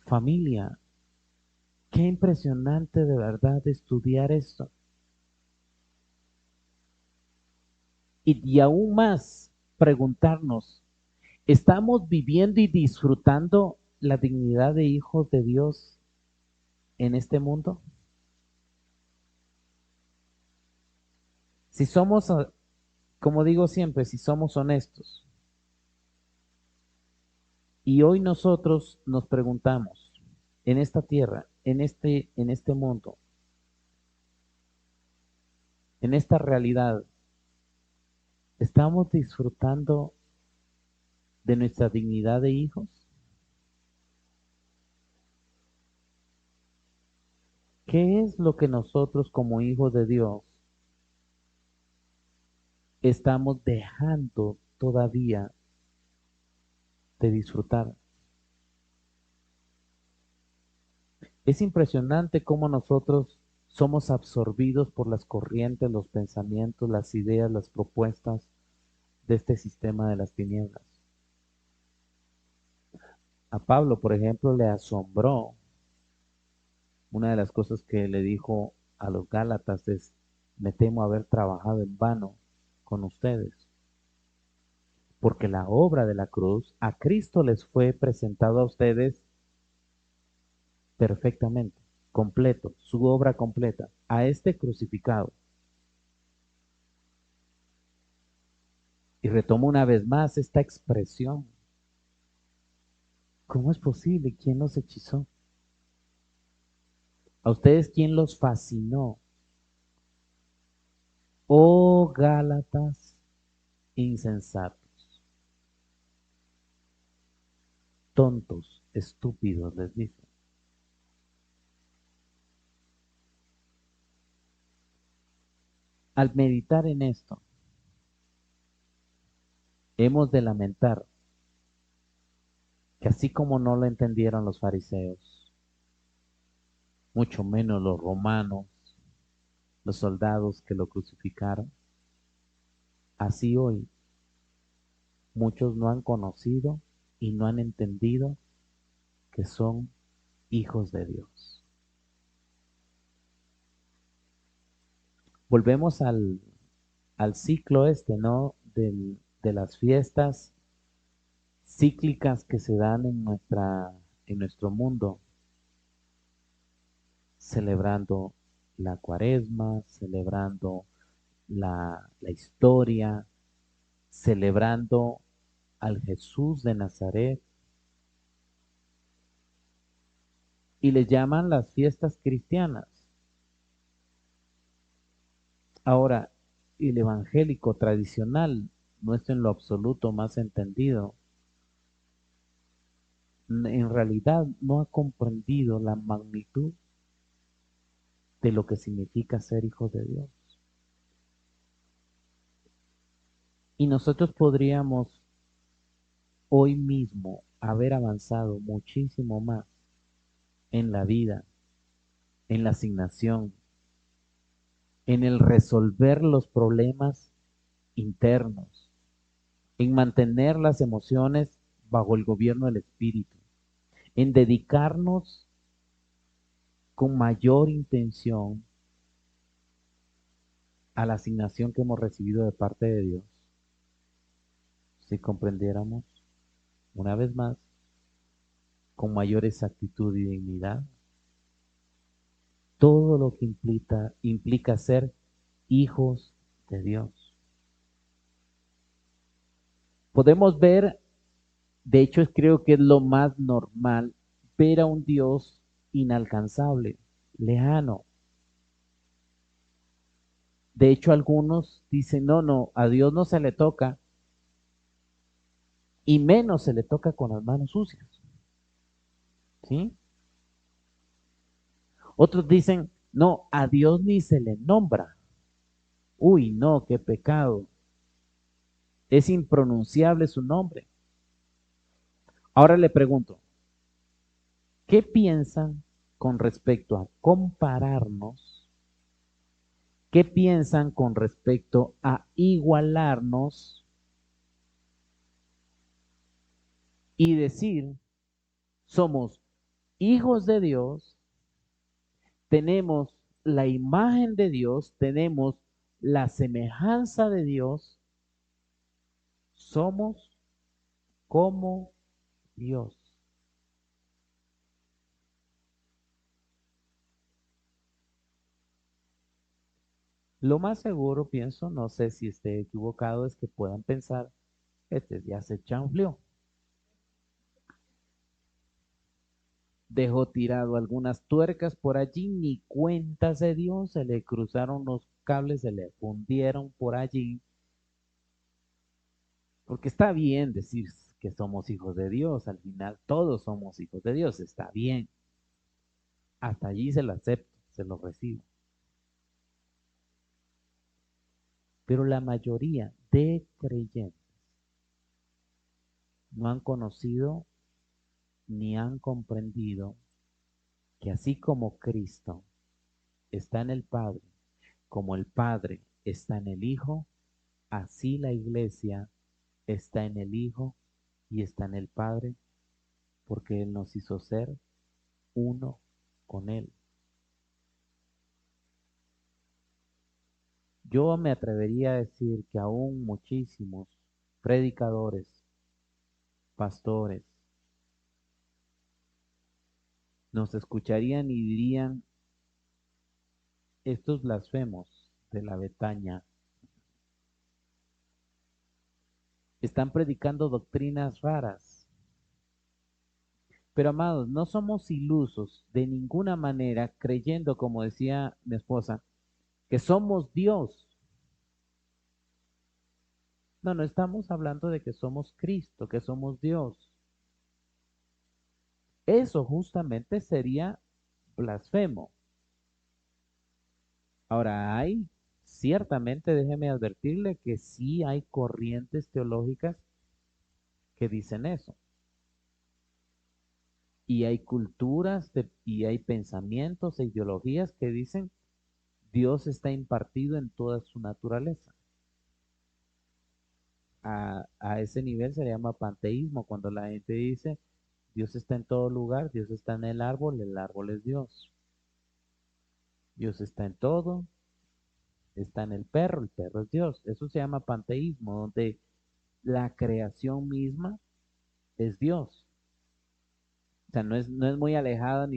Familia, qué impresionante de verdad estudiar esto. Y aún más preguntarnos, ¿estamos viviendo y disfrutando la dignidad de hijos de Dios en este mundo? Si somos, como digo siempre, si somos honestos, y hoy nosotros nos preguntamos, en esta tierra, en este mundo, en esta realidad, ¿estamos disfrutando de nuestra dignidad de hijos? ¿Qué es lo que nosotros como hijos de Dios estamos dejando todavía de disfrutar? Es impresionante cómo nosotros somos absorbidos por las corrientes, los pensamientos, las ideas, las propuestas de este sistema de las tinieblas. A Pablo, por ejemplo, le asombró una de las cosas que le dijo a los Gálatas es, me temo haber trabajado en vano con ustedes, porque la obra de la cruz a Cristo les fue presentado a ustedes perfectamente, completo, su obra completa, a este crucificado. Y retomo una vez más esta expresión. ¿Cómo es posible? ¿Quién los hechizó? ¿A ustedes quién los fascinó? Oh Gálatas insensatos, tontos, estúpidos, les dice. Al meditar en esto, hemos de lamentar que así como no lo entendieron los fariseos, mucho menos los romanos, los soldados que lo crucificaron, así hoy muchos no han conocido y no han entendido que son hijos de Dios. Volvemos al ciclo este, ¿no? De las fiestas cíclicas que se dan en nuestro mundo, celebrando la cuaresma, celebrando la historia, celebrando al Jesús de Nazaret, y le llaman las fiestas cristianas. Ahora, el evangélico tradicional, no es en lo absoluto más entendido, en realidad no ha comprendido la magnitud de lo que significa ser hijos de Dios. Y nosotros podríamos hoy mismo haber avanzado muchísimo más en la vida, en la asignación, en el resolver los problemas internos, en mantener las emociones bajo el gobierno del espíritu, en dedicarnos con mayor intención a la asignación que hemos recibido de parte de Dios. Si comprendiéramos, una vez más, con mayor exactitud y dignidad, todo lo que implica ser hijos de Dios. Podemos ver, de hecho creo que es lo más normal, ver a un Dios inalcanzable, lejano. De hecho algunos dicen, no, no, a Dios no se le toca y menos se le toca con las manos sucias. ¿Sí? Otros dicen, no, a Dios ni se le nombra. Uy, no, qué pecado. Es impronunciable su nombre. Ahora le pregunto, ¿qué piensan con respecto a compararnos? ¿Qué piensan con respecto a igualarnos y decir somos hijos de Dios, tenemos la imagen de Dios, tenemos la semejanza de Dios, somos como Dios. Lo más seguro, pienso, no sé si esté equivocado, es que puedan pensar, este ya se chanfleó. Dejó tirado algunas tuercas por allí, ni cuenta se dio, se le cruzaron los cables, se le fundieron por allí, porque está bien decir que somos hijos de Dios, al final todos somos hijos de Dios, está bien, hasta allí se lo acepto, se lo recibo. Pero la mayoría de creyentes no han conocido ni han comprendido que así como Cristo está en el Padre, como el Padre está en el Hijo, así la iglesia está en el Hijo y está en el Padre, porque Él nos hizo ser uno con Él. Yo me atrevería a decir que aún muchísimos predicadores, pastores, nos escucharían y dirían, estos blasfemos de la Betaña están predicando doctrinas raras. Pero amados, no somos ilusos de ninguna manera creyendo, como decía mi esposa, que somos Dios. No, no estamos hablando de que somos Cristo, que somos Dios. Eso justamente sería blasfemo. Ahora ciertamente, déjeme advertirle que sí hay corrientes teológicas que dicen eso. Y hay y hay pensamientos e ideologías que dicen Dios está impartido en toda su naturaleza. A ese nivel se le llama panteísmo, cuando la gente dice Dios está en todo lugar, Dios está en el árbol es Dios. Dios está en todo, está en el perro es Dios. Eso se llama panteísmo, donde la creación misma es Dios. O sea, no es muy alejada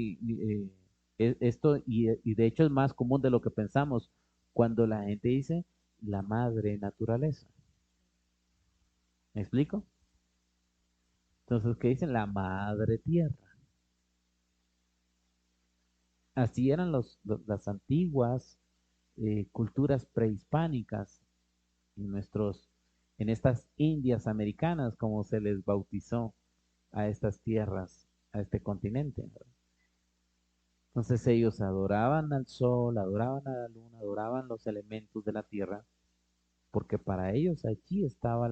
esto, y de hecho es más común de lo que pensamos cuando la gente dice la madre naturaleza. ¿Me explico? Entonces, ¿qué dicen? La madre tierra. Así eran las antiguas culturas prehispánicas en en estas Indias americanas, como se les bautizó a estas tierras, a este continente, ¿verdad? Entonces ellos adoraban al sol, adoraban a la luna, adoraban los elementos de la tierra, porque para ellos allí estaba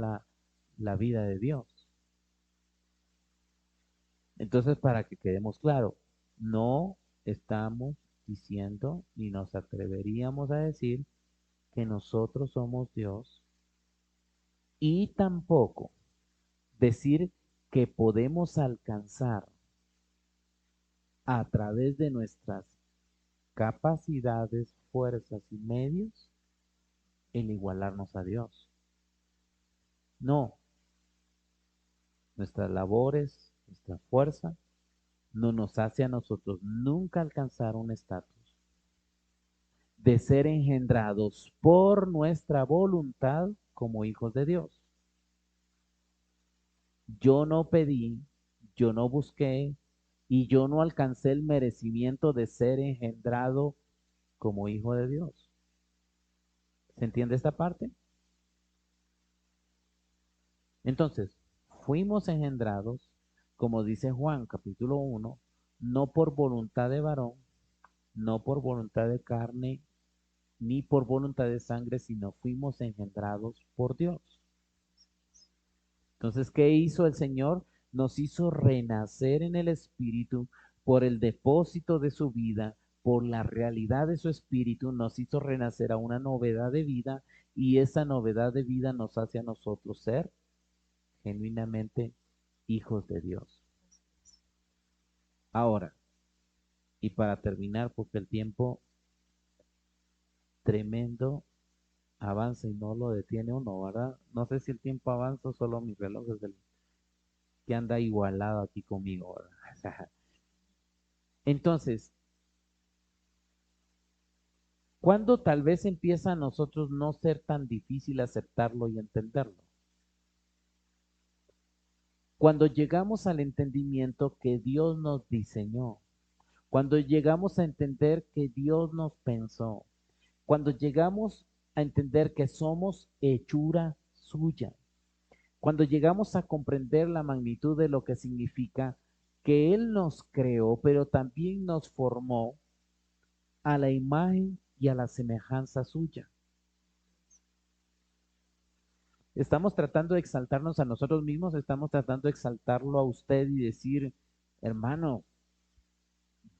la vida de Dios. Entonces, para que quedemos claro, no estamos diciendo ni nos atreveríamos a decir que nosotros somos Dios y tampoco decir que podemos alcanzar a través de nuestras capacidades, fuerzas y medios el igualarnos a Dios. No, nuestras labores, nuestra fuerza, no nos hace a nosotros nunca alcanzar un estatus de ser engendrados por nuestra voluntad como hijos de Dios. Yo no pedí, yo no busqué y yo no alcancé el merecimiento de ser engendrado como hijo de Dios. ¿Se entiende esta parte? Entonces, fuimos engendrados, como dice Juan capítulo 1, no por voluntad de varón, no por voluntad de carne, ni por voluntad de sangre, sino fuimos engendrados por Dios. Entonces, ¿qué hizo el Señor? Nos hizo renacer en el Espíritu por el depósito de su vida, por la realidad de su Espíritu, nos hizo renacer a una novedad de vida y esa novedad de vida nos hace a nosotros ser genuinamente hijos de Dios. Ahora, Y para terminar, porque el tiempo tremendo avanza y no lo detiene uno, ¿verdad? No sé si el tiempo avanza o solo mi reloj es el que anda igualado aquí conmigo, ¿verdad? Entonces, ¿cuándo tal vez empieza a nosotros no ser tan difícil aceptarlo y entenderlo? Cuando llegamos al entendimiento que Dios nos diseñó, cuando llegamos a entender que Dios nos pensó, cuando llegamos a entender que somos hechura suya, cuando llegamos a comprender la magnitud de lo que significa que Él nos creó, pero también nos formó a la imagen y a la semejanza suya. Estamos tratando de exaltarnos a nosotros mismos, estamos tratando de exaltarlo a usted y decir, hermano,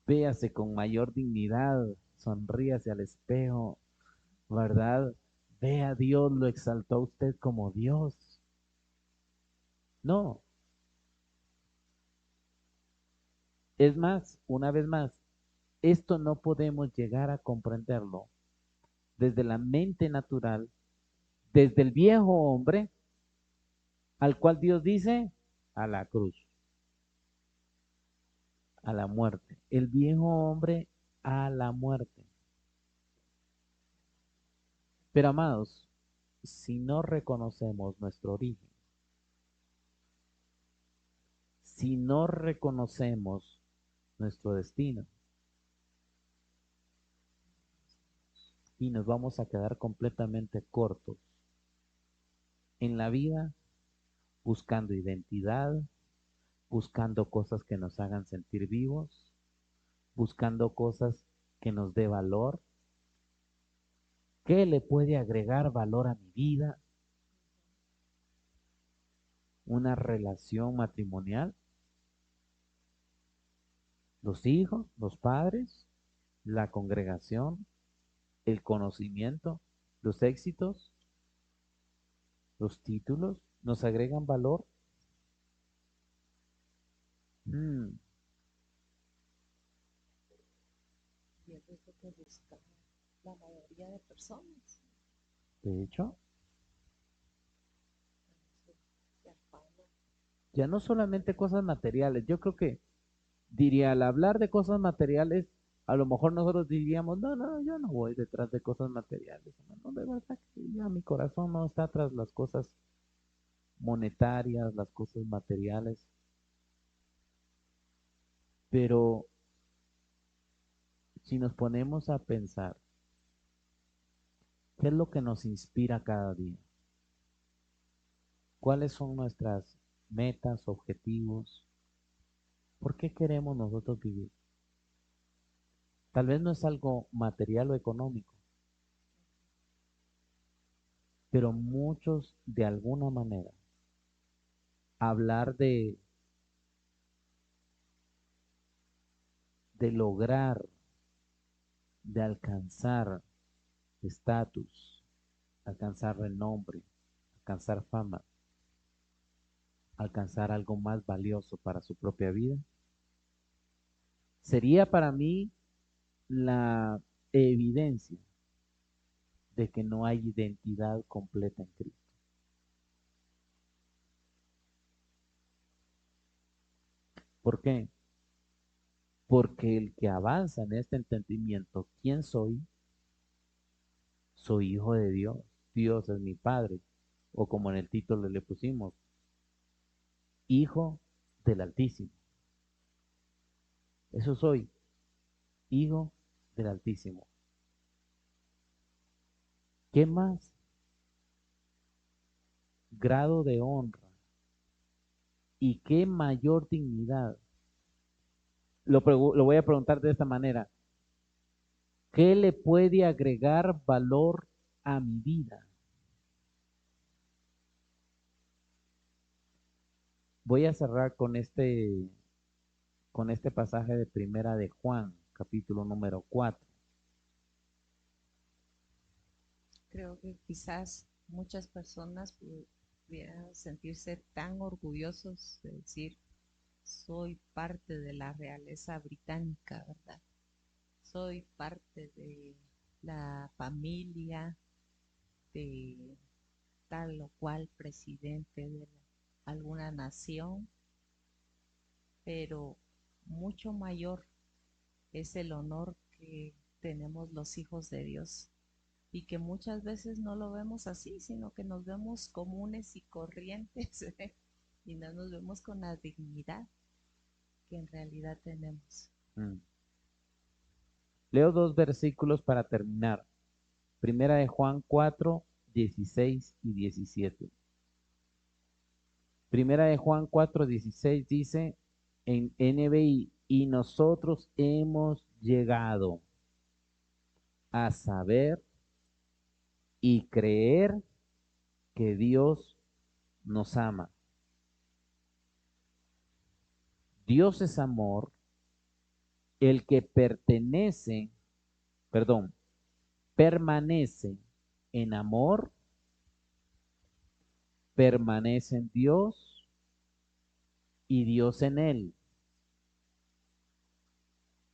véase con mayor dignidad, sonríase al espejo, ¿verdad? Ve a Dios, lo exaltó a usted como Dios. No, es más, una vez más, esto no podemos llegar a comprenderlo desde la mente natural, desde el viejo hombre al cual Dios dice a la cruz, a la muerte. El viejo hombre a la muerte. Pero amados, si no reconocemos nuestro origen, si no reconocemos nuestro destino, y nos vamos a quedar completamente cortos en la vida, buscando identidad, buscando cosas que nos hagan sentir vivos, buscando cosas que nos dé valor, ¿qué le puede agregar valor a mi vida? Una relación matrimonial, los hijos, los padres, la congregación, el conocimiento, los éxitos, los títulos, ¿nos agregan valor? Mm, Y eso es lo que busca la mayoría de personas. de hecho, Se afana. ya no solamente cosas materiales, yo creo que diría, al hablar de cosas materiales, a lo mejor nosotros diríamos, no, no, yo no voy detrás de cosas materiales, no, de verdad que ya mi corazón no está tras las cosas monetarias, las cosas materiales, pero si nos ponemos a pensar, ¿qué es lo que nos inspira cada día? ¿Cuáles son nuestras metas, objetivos? ¿Por qué queremos nosotros vivir? Tal vez no es algo material o económico, pero muchos de alguna manera hablar de lograr, de alcanzar estatus, alcanzar renombre, alcanzar fama, alcanzar algo más valioso para su propia vida, sería para mí la evidencia de que no hay identidad completa en Cristo. ¿Por qué? Porque el que avanza en este entendimiento, ¿quién soy? Soy hijo de Dios. Dios es mi Padre. O como en el título le pusimos, Hijo del Altísimo. Eso soy, Hijo del Altísimo. ¿Qué más grado de honra y qué mayor dignidad? Lo voy a preguntar de esta manera. ¿Qué le puede agregar valor a mi vida? Voy a cerrar con este pasaje de Primera de Juan, capítulo número 4. Creo que quizás muchas personas pudieran sentirse tan orgullosos de decir, soy parte de la realeza británica, ¿verdad? Soy parte de la familia de tal o cual presidente de alguna nación, pero mucho mayor es el honor que tenemos los hijos de Dios y que muchas veces no lo vemos así, sino que nos vemos comunes y corrientes y no nos vemos con la dignidad que en realidad tenemos. Mm. Leo dos versículos para terminar. Primera de Juan 4, 16 y 17. Primera de Juan 4, 16 dice en NBI, y nosotros hemos llegado a saber y creer que Dios nos ama. Dios es amor, el que permanece en amor, permanece en Dios y Dios en él.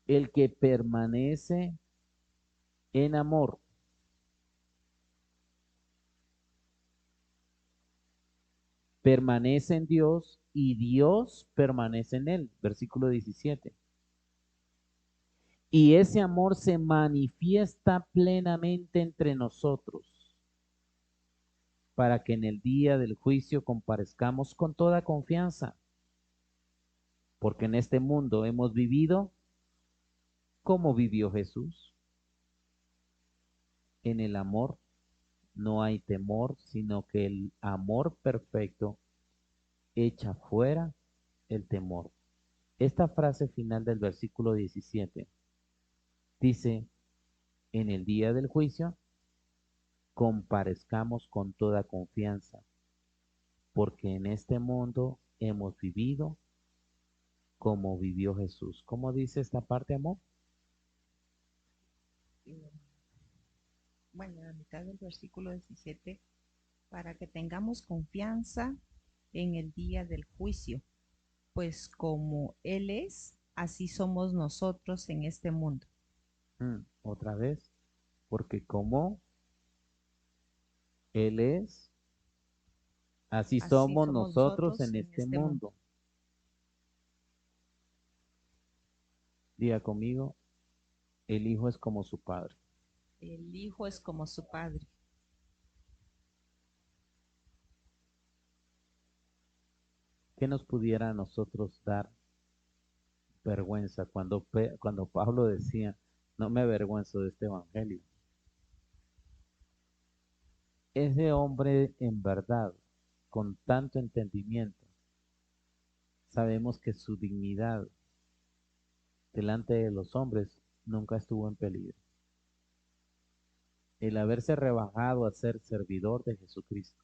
El que permanece en amor, permanece en Dios y Dios permanece en él. Versículo 17. Y ese amor se manifiesta plenamente entre nosotros, para que en el día del juicio comparezcamos con toda confianza, porque en este mundo hemos vivido como vivió Jesús. En el amor no hay temor, sino que el amor perfecto echa fuera el temor. Esta frase final del versículo 17 dice, en el día del juicio comparezcamos con toda confianza, porque en este mundo hemos vivido como vivió Jesús. ¿Cómo dice esta parte, amor? Eh, Bueno, a mitad del versículo 17, para que tengamos confianza en el día del juicio, pues como Él es, así somos nosotros en este mundo. Otra vez, porque como Él es, así Así somos somos nosotros nosotros en en este este mundo. mundo. Diga conmigo, el Hijo es como su Padre. El Hijo es como su Padre. ¿Qué nos pudiera a nosotros dar vergüenza cuando Pablo decía, no me avergüenzo de este evangelio? Ese hombre en verdad, con tanto entendimiento, sabemos que su dignidad delante de los hombres nunca estuvo en peligro. El haberse rebajado a ser servidor de Jesucristo,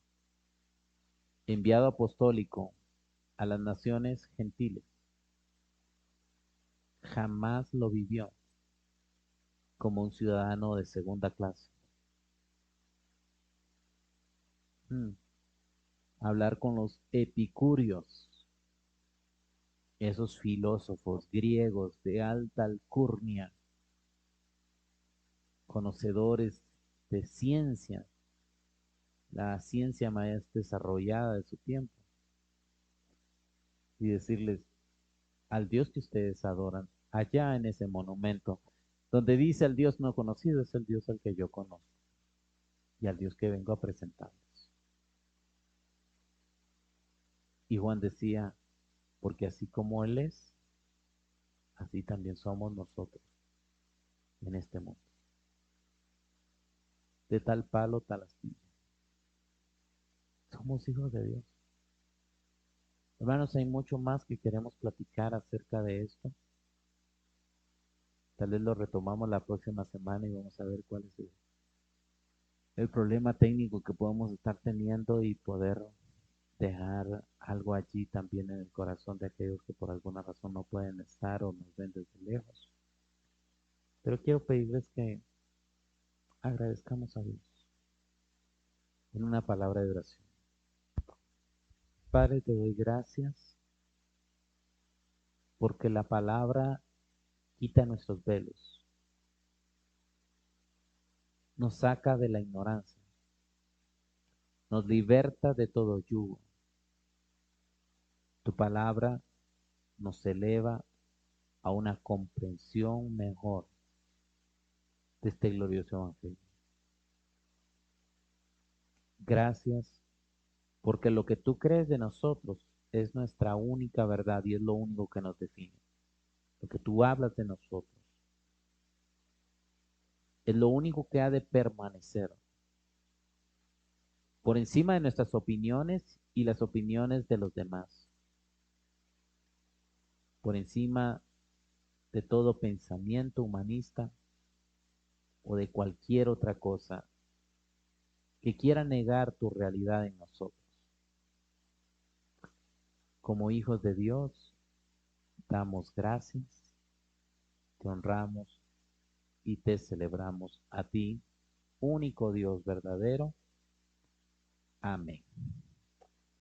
enviado apostólico a las naciones gentiles, jamás lo vivió como un ciudadano de segunda clase. Mm. Hablar con los epicúreos, esos filósofos griegos de alta alcurnia, conocedores de ciencia, la ciencia más desarrollada de su tiempo, y decirles al Dios que ustedes adoran, allá en ese monumento, donde dice el Dios no conocido, es el Dios al que yo conozco y al Dios que vengo a presentarles. Y Juan decía, porque así como Él es, así también somos nosotros en este mundo. De tal palo, tal astilla. Somos hijos de Dios. Hermanos, hay mucho más que queremos platicar acerca de esto. Tal vez lo retomamos la próxima semana y vamos a ver cuál es el problema técnico que podemos estar teniendo y poder dejar algo allí también en el corazón de aquellos que por alguna razón no pueden estar o nos ven desde lejos. Pero quiero pedirles que agradezcamos a Dios en una palabra de oración. Padre, te doy gracias porque la palabra quita nuestros velos, nos saca de la ignorancia, nos liberta de todo yugo. Tu palabra nos eleva a una comprensión mejor de este glorioso evangelio. Gracias, porque lo que tú crees de nosotros es nuestra única verdad y es lo único que nos define. Lo que tú hablas de nosotros es lo único que ha de permanecer por encima de nuestras opiniones y las opiniones de los demás, por encima de todo pensamiento humanista o de cualquier otra cosa que quiera negar tu realidad en nosotros. Como hijos de Dios, damos gracias, te honramos y te celebramos a ti, único Dios verdadero. Amén.